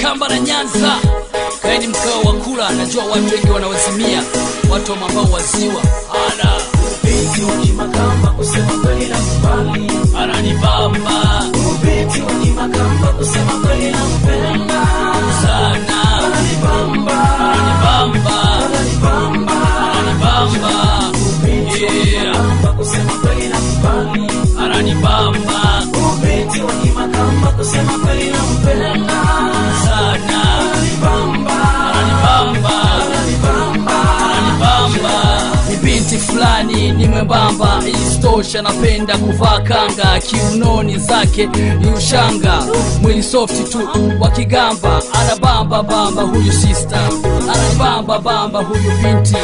Makamba na Nyanza, kaeni mkao wa kula. Najua watu wengi wanawazimia, watu ambao waziwa. Ala Ubeti wa Makamba kusema kweli na kubali, ananibamba. Ubeti wa Makamba kusema kweli na mpenda sana, ananibamba, ananibamba, ananibamba, ananibamba. Ubeti wa Makamba kusema kweli na kubali, ananibamba. Ubeti wa Makamba kusema kweli na mpenda sana, ananibamba, ananibamba, ananibamba, ananibamba. Ni binti fulani ni mwembamba, istosha napenda kuvaa kanga, kiunoni zake ni ushanga, mwili soft tu wa Kigamba. Anabamba bamba huyu sister, anabamba bamba huyu binti,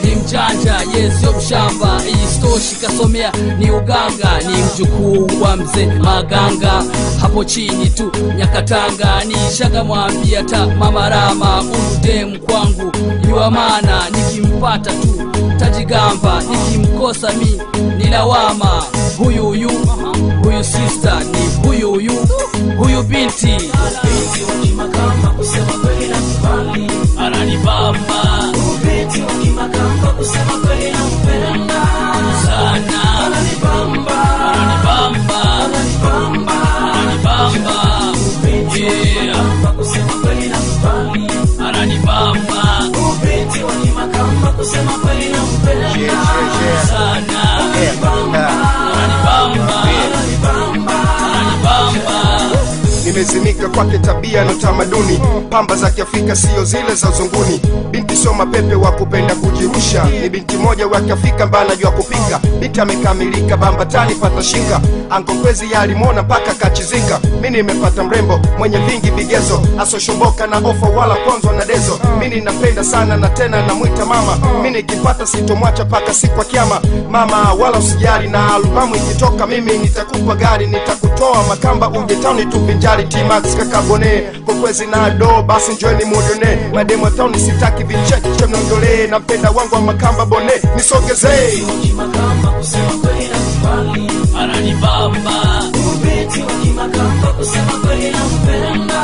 ni mjanja yesio mshamba, istoshi kasomea ni uganga, ni mjukuu wa mzee Maganga, hapo chini tu Nyakatanga. Ni shaka mwambia ta mama Rama, udem kwangu yuwa maana, nikimpata tu tajigamba, nikimkosa mi nilawama. Huyu sister ni huyu binti. Ubeti wa Makamba kusema kweli na kubali, Ananibamba Ubeti wa Makamba kusema kweli na mpenda sana, ananibamba, ananibamba, ananibamba, ananibamba. Ubeti wa Makamba kusema kweli na kubali, Ananibamba Ubeti wa Makamba kusema kweli na mpenda sana, ananibamba, ananibamba, ananibamba. Nimezimika kwake tabia na tamaduni, pamba za Kiafrika sio zile za uzunguni. Binti sio mapepe wa kupenda kujirusha, ni binti moja wa Kiafrika ambaye anajua kupika. Binti amekamilika, bambatani pata shika, ankokwezi alimwona paka kachizika. Mimi nimepata mrembo mwenye vingi vigezo, asoshomboka na ofa wala ponzo na dezo. Mimi napenda sana na tena namuita mama, mimi nikipata sitomwacha paka siku ya kiyama. Mama wala usijali, na albamu ikitoka mimi nitakupa gari, nitakutoa Makamba uje town tupinjari. T-Max kakabone kokwezi na do, basi njoeni mudione. Mademo town sitaki vicheche mnondole, na mpenda wangu wa Makamba bone nisogezee. Makamba kusema kweli na kubali, Ananibamba Ubeti wa Makamba kusema kweli na mpenda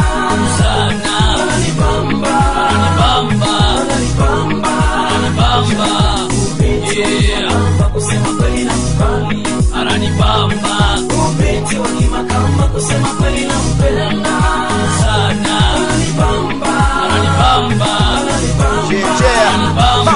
sana, ananibamba, ananibamba, ananibamba, ananibamba. Ubeti wa Makamba kusema kweli na kubali, Ananibamba Ubeti wa Makamba kusema kweli na mpenda sana, ananibamba, ananibamba, ananibamba.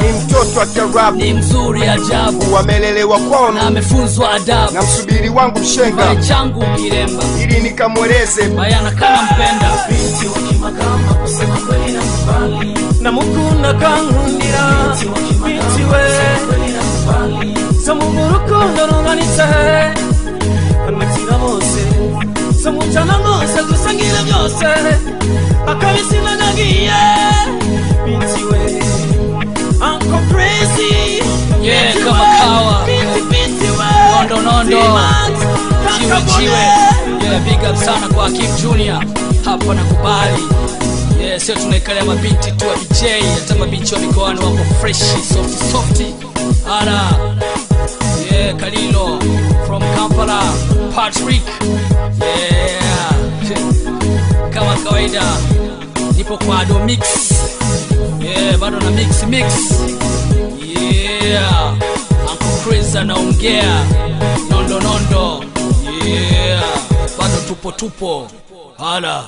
Ni mtoto wa Kiarabu, Ni mzuri ajabu, wamelelewa kwao na amefunzwa adabu, na msubiri wangu mshenga, Mae changu kiremba, ili nikamweleze bayana kama mpenda. Ubeti wa Makamba kusema kweli na kubali, namukunda kankundira binti we kweli na kubali, samuga urukundo runganitse banwetira bose samujana mwose dusangire byose akabisi nanagiye binti we Uncle Crazy, Yeah, binti kama we, kawa. binti we Nondo jiwe. Yeah, big up sana kwa Kim Junior, hapa nakubali. Yeah, sio tunaikalia mabinti tu wa BJ, hata mabichi wa mikoani wako fresh, soft. Ara yeah, Kalilo from Kampala, Patrick. Yeah, kama kawaida nipo kwa Ado Mix. Yeah, bado na mix. Yeah, Uncle Chris anaongea nondo. Yeah, bado tupo. Hala.